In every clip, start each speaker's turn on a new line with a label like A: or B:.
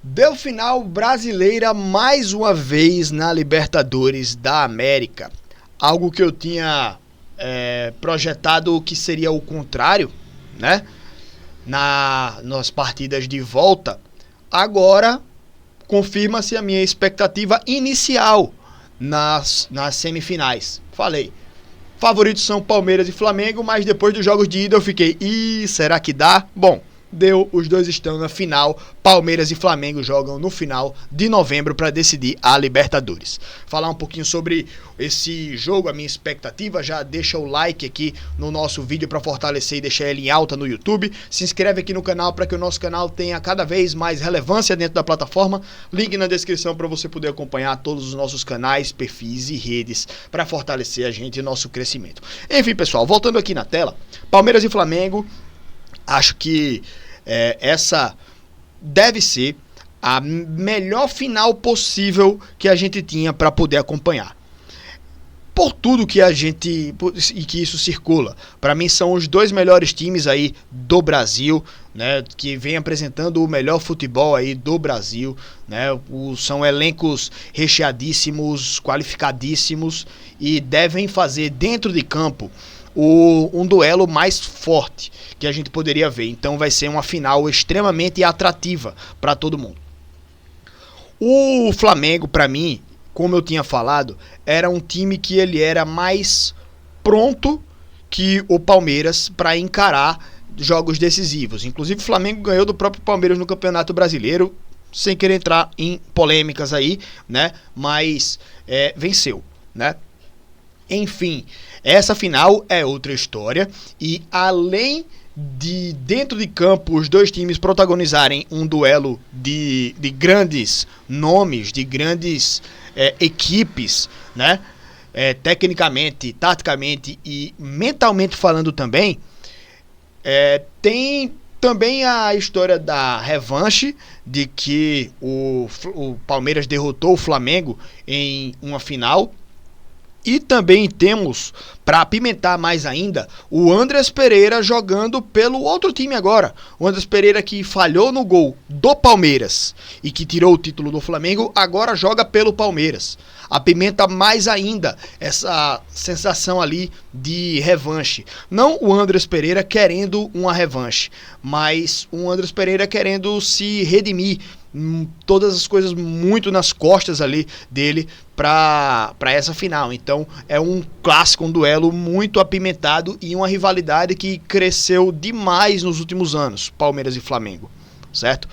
A: Deu final brasileira mais uma vez na Libertadores da América. Algo que eu tinha projetado que seria o contrário, né? Nas partidas de volta. Agora confirma-se a minha expectativa inicial nas semifinais. Falei, favoritos são Palmeiras e Flamengo, mas depois dos jogos de ida eu fiquei, será que dá? Bom, deu, os dois estão na final. Palmeiras e Flamengo jogam no final de novembro para decidir a Libertadores. Falar um pouquinho sobre esse jogo, a minha expectativa. Já deixa o like aqui no nosso vídeo para fortalecer e deixar ele em alta no YouTube. Se inscreve aqui no canal para que o nosso canal tenha cada vez mais relevância dentro da plataforma. Link na descrição para você poder acompanhar todos os nossos canais, perfis e redes para fortalecer a gente e nosso crescimento. Enfim, pessoal, voltando aqui na tela, Palmeiras e Flamengo. Acho que essa deve ser a melhor final possível que a gente tinha para poder acompanhar. Por tudo que e que isso circula. Para mim são os dois melhores times aí do Brasil, né, que vem apresentando o melhor futebol aí do Brasil, né? São elencos recheadíssimos, qualificadíssimos e devem fazer dentro de campo um duelo mais forte que a gente poderia ver. Então vai ser uma final extremamente atrativa para todo mundo. O Flamengo, para mim, como eu tinha falado, era um time que ele era mais pronto que o Palmeiras para encarar jogos decisivos. Inclusive o Flamengo ganhou do próprio Palmeiras no Campeonato Brasileiro, sem querer entrar em polêmicas aí, né? Mas venceu, né? Enfim, essa final é outra história e além de dentro de campo os dois times protagonizarem um duelo de grandes nomes, de grandes equipes, né? Tecnicamente, taticamente e mentalmente falando também, tem também a história da revanche de que o Palmeiras derrotou o Flamengo em uma final. E também temos, para apimentar mais ainda, o Andrés Pereira jogando pelo outro time agora. O Andrés Pereira que falhou no gol do Palmeiras e que tirou o título do Flamengo, agora joga pelo Palmeiras. Apimenta mais ainda essa sensação ali de revanche. Não o Andrés Pereira querendo uma revanche, mas o Andrés Pereira querendo se redimir. Todas as coisas muito nas costas ali dele para essa final. Então é um clássico, um duelo muito apimentado e uma rivalidade que cresceu demais nos últimos anos, Palmeiras e Flamengo, certo?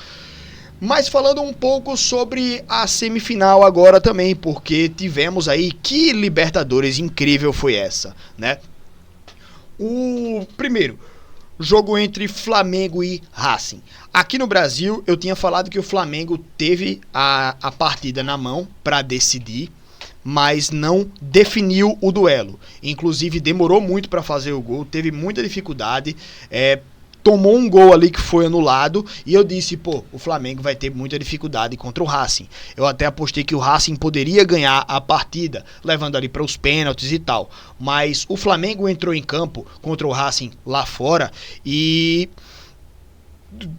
A: Mas falando um pouco sobre a semifinal agora também, porque tivemos aí, que Libertadores incrível foi essa, né? O primeiro jogo entre Flamengo e Racing. Aqui no Brasil, eu tinha falado que o Flamengo teve a partida na mão para decidir, mas não definiu o duelo. Inclusive, demorou muito para fazer o gol, teve muita dificuldade, tomou um gol ali que foi anulado, e eu disse, o Flamengo vai ter muita dificuldade contra o Racing. Eu até apostei que o Racing poderia ganhar a partida, levando ali para os pênaltis e tal. Mas o Flamengo entrou em campo contra o Racing lá fora e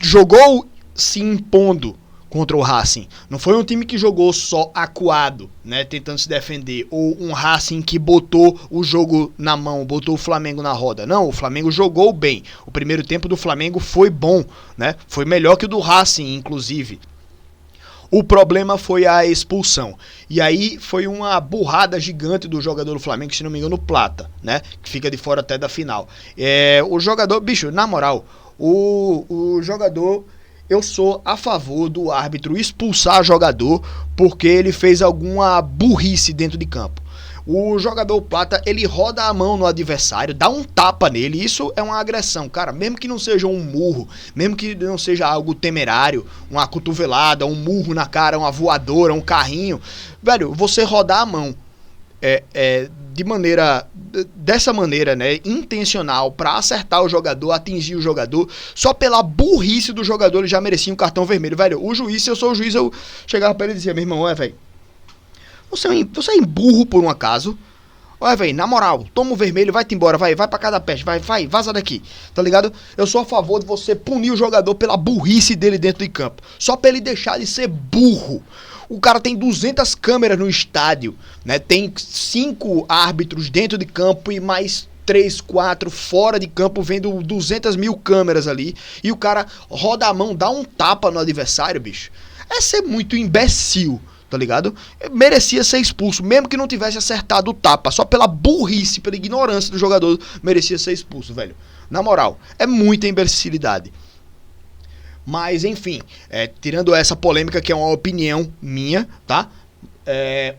A: jogou se impondo contra o Racing. Não foi um time que jogou só acuado, né, tentando se defender, ou um Racing que botou o jogo na mão, botou o Flamengo na roda. Não, o Flamengo jogou bem. O primeiro tempo do Flamengo foi bom, né? Foi melhor que o do Racing, inclusive. O problema foi a expulsão. E aí foi uma burrada gigante do jogador do Flamengo, se não me engano, Plata, né? Que fica de fora até da final. O jogador, bicho, na moral, o jogador... Eu sou a favor do árbitro expulsar jogador porque ele fez alguma burrice dentro de campo. O jogador Plata, ele roda a mão no adversário, dá um tapa nele, isso é uma agressão, cara, mesmo que não seja um murro, mesmo que não seja algo temerário, uma cotovelada, um murro na cara, uma voadora, um carrinho, velho, você rodar a mão dessa maneira, né, intencional, para acertar o jogador, atingir o jogador, só pela burrice do jogador ele já merecia um cartão vermelho, velho. O juiz, se eu sou o juiz, eu chegava pra ele e dizia, meu irmão, velho, você é burro por um acaso, Olha, velho, na moral, toma o vermelho, vai-te embora, vai pra casa da peste, vai, vaza daqui, tá ligado? Eu sou a favor de você punir o jogador pela burrice dele dentro de campo, só pra ele deixar de ser burro. O cara tem 200 câmeras no estádio, né? Tem 5 árbitros dentro de campo e mais 3, 4 fora de campo vendo 200 mil câmeras ali. E o cara roda a mão, dá um tapa no adversário, bicho. É ser muito imbecil, tá ligado? Merecia ser expulso, mesmo que não tivesse acertado o tapa. Só pela burrice, pela ignorância do jogador, merecia ser expulso, velho. Na moral, é muita imbecilidade. Mas, enfim, tirando essa polêmica que é uma opinião minha, tá?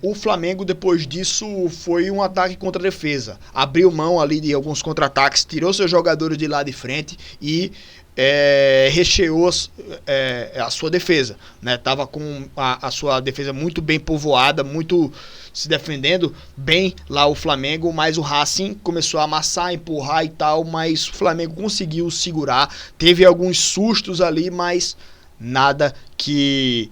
A: O Flamengo, depois disso, foi um ataque contra a defesa. Abriu mão ali de alguns contra-ataques, tirou seus jogadores de lá de frente e recheou a sua defesa, né? Tava com a sua defesa muito bem povoada, muito se defendendo bem lá o Flamengo, mas o Racing começou a amassar, empurrar e tal, mas o Flamengo conseguiu segurar, teve alguns sustos ali, mas nada que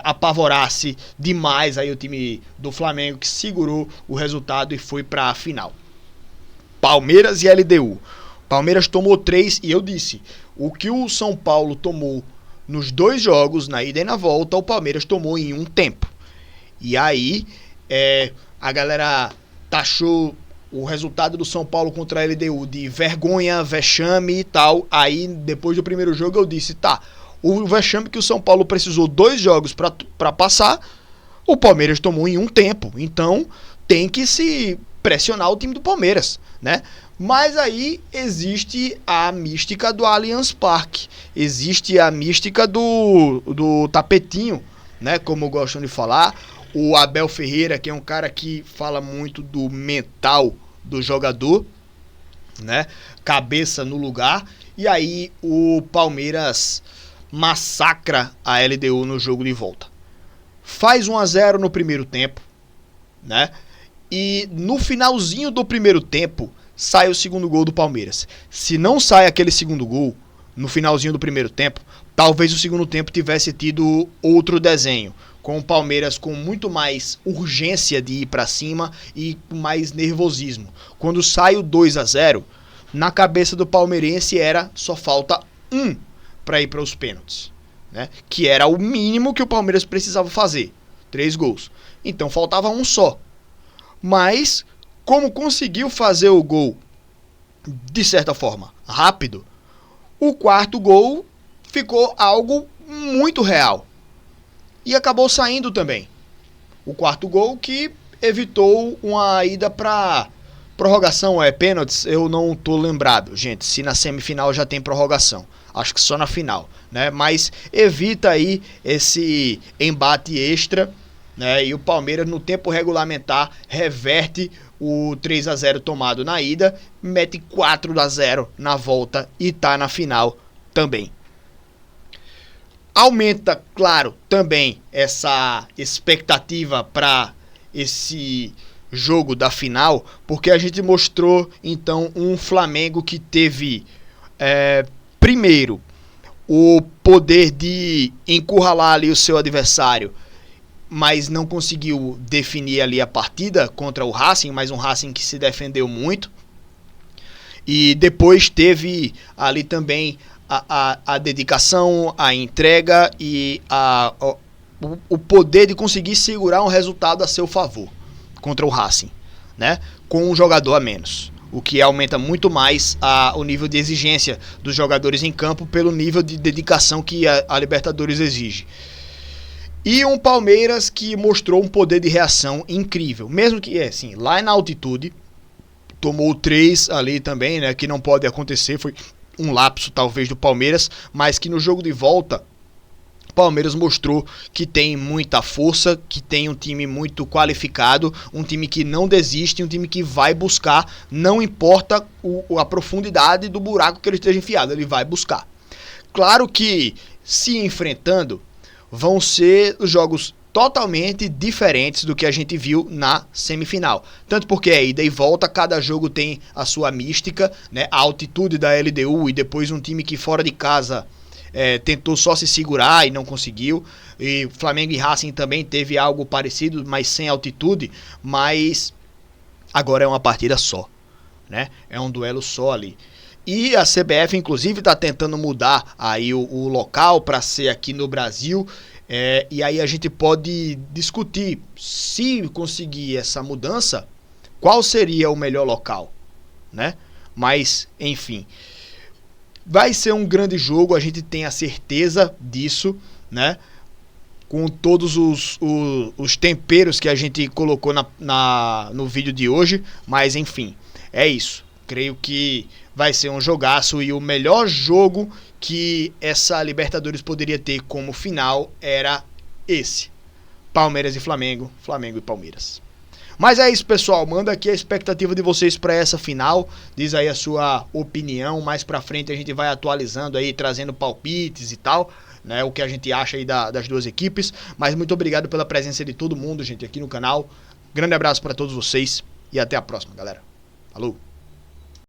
A: apavorasse demais aí o time do Flamengo, que segurou o resultado e foi para a final. Palmeiras e LDU. Palmeiras tomou 3 e eu disse, o que o São Paulo tomou nos 2 jogos, na ida e na volta, o Palmeiras tomou em um tempo. E aí a galera taxou o resultado do São Paulo contra a LDU de vergonha, vexame e tal. Aí depois do primeiro jogo eu disse, tá, o vexame que o São Paulo precisou 2 jogos para passar, o Palmeiras tomou em um tempo. Então tem que se pressionar o time do Palmeiras, né? Mas aí existe a mística do Allianz Parque, existe a mística do tapetinho, né? Como gostam de falar. O Abel Ferreira, que é um cara que fala muito do mental do jogador, né? Cabeça no lugar. E aí o Palmeiras massacra a LDU no jogo de volta. Faz 1-0 no primeiro tempo, né? E no finalzinho do primeiro tempo sai o segundo gol do Palmeiras. Se não sai aquele segundo gol no finalzinho do primeiro tempo, talvez o segundo tempo tivesse tido outro desenho, com o Palmeiras com muito mais urgência de ir para cima e com mais nervosismo. Quando sai o 2-0, na cabeça do palmeirense era só falta 1 para ir para os pênaltis, né? Que era o mínimo que o Palmeiras precisava fazer, 3 gols. Então faltava 1 só. Mas como conseguiu fazer o gol de certa forma rápido, o quarto gol ficou algo muito real. E acabou saindo também. O quarto gol que evitou uma ida para prorrogação, pênaltis, eu não tô lembrado, gente, se na semifinal já tem prorrogação. Acho que só na final, né? Mas evita aí esse embate extra, né? E o Palmeiras no tempo regulamentar reverte o 3-0 tomado na ida, mete 4-0 na volta e tá na final também. Aumenta, claro, também essa expectativa para esse jogo da final, porque a gente mostrou então um Flamengo que teve primeiro o poder de encurralar ali o seu adversário, mas não conseguiu definir ali a partida contra o Racing, mas um Racing que se defendeu muito. E depois teve ali também a dedicação, a entrega e o poder de conseguir segurar um resultado a seu favor contra o Racing, né? Com um jogador a menos, o que aumenta muito mais o nível de exigência dos jogadores em campo pelo nível de dedicação que a Libertadores exige. E um Palmeiras que mostrou um poder de reação incrível, mesmo que assim, lá na altitude, tomou 3 ali também, né? Que não pode acontecer, foi um lapso talvez do Palmeiras, mas que no jogo de volta o Palmeiras mostrou que tem muita força, que tem um time muito qualificado, um time que não desiste, um time que vai buscar, não importa a profundidade do buraco que ele esteja enfiado, ele vai buscar. Claro que se enfrentando vão ser jogos totalmente diferentes do que a gente viu na semifinal. Tanto porque é ida e volta, cada jogo tem a sua mística, né? A altitude da LDU e depois um time que fora de casa tentou só se segurar e não conseguiu. E Flamengo e Racing também teve algo parecido, mas sem altitude. Mas Agora é uma partida só, né? É um duelo só ali. E a CBF, inclusive, está tentando mudar aí o local para ser aqui no Brasil. E aí a gente pode discutir, se conseguir essa mudança, qual seria o melhor local, né? Mas, enfim, vai ser um grande jogo, a gente tem a certeza disso, né? Com todos os temperos que a gente colocou no vídeo de hoje. Mas, enfim, é isso. Creio que vai ser um jogaço e o melhor jogo que essa Libertadores poderia ter como final era esse. Palmeiras e Flamengo, Flamengo e Palmeiras. Mas é isso, pessoal. Manda aqui a expectativa de vocês para essa final. Diz aí a sua opinião. Mais pra frente a gente vai atualizando aí, trazendo palpites e tal, né? O que a gente acha aí das duas equipes. Mas muito obrigado pela presença de todo mundo, gente, aqui no canal. Grande abraço para todos vocês e até a próxima, galera. Falou!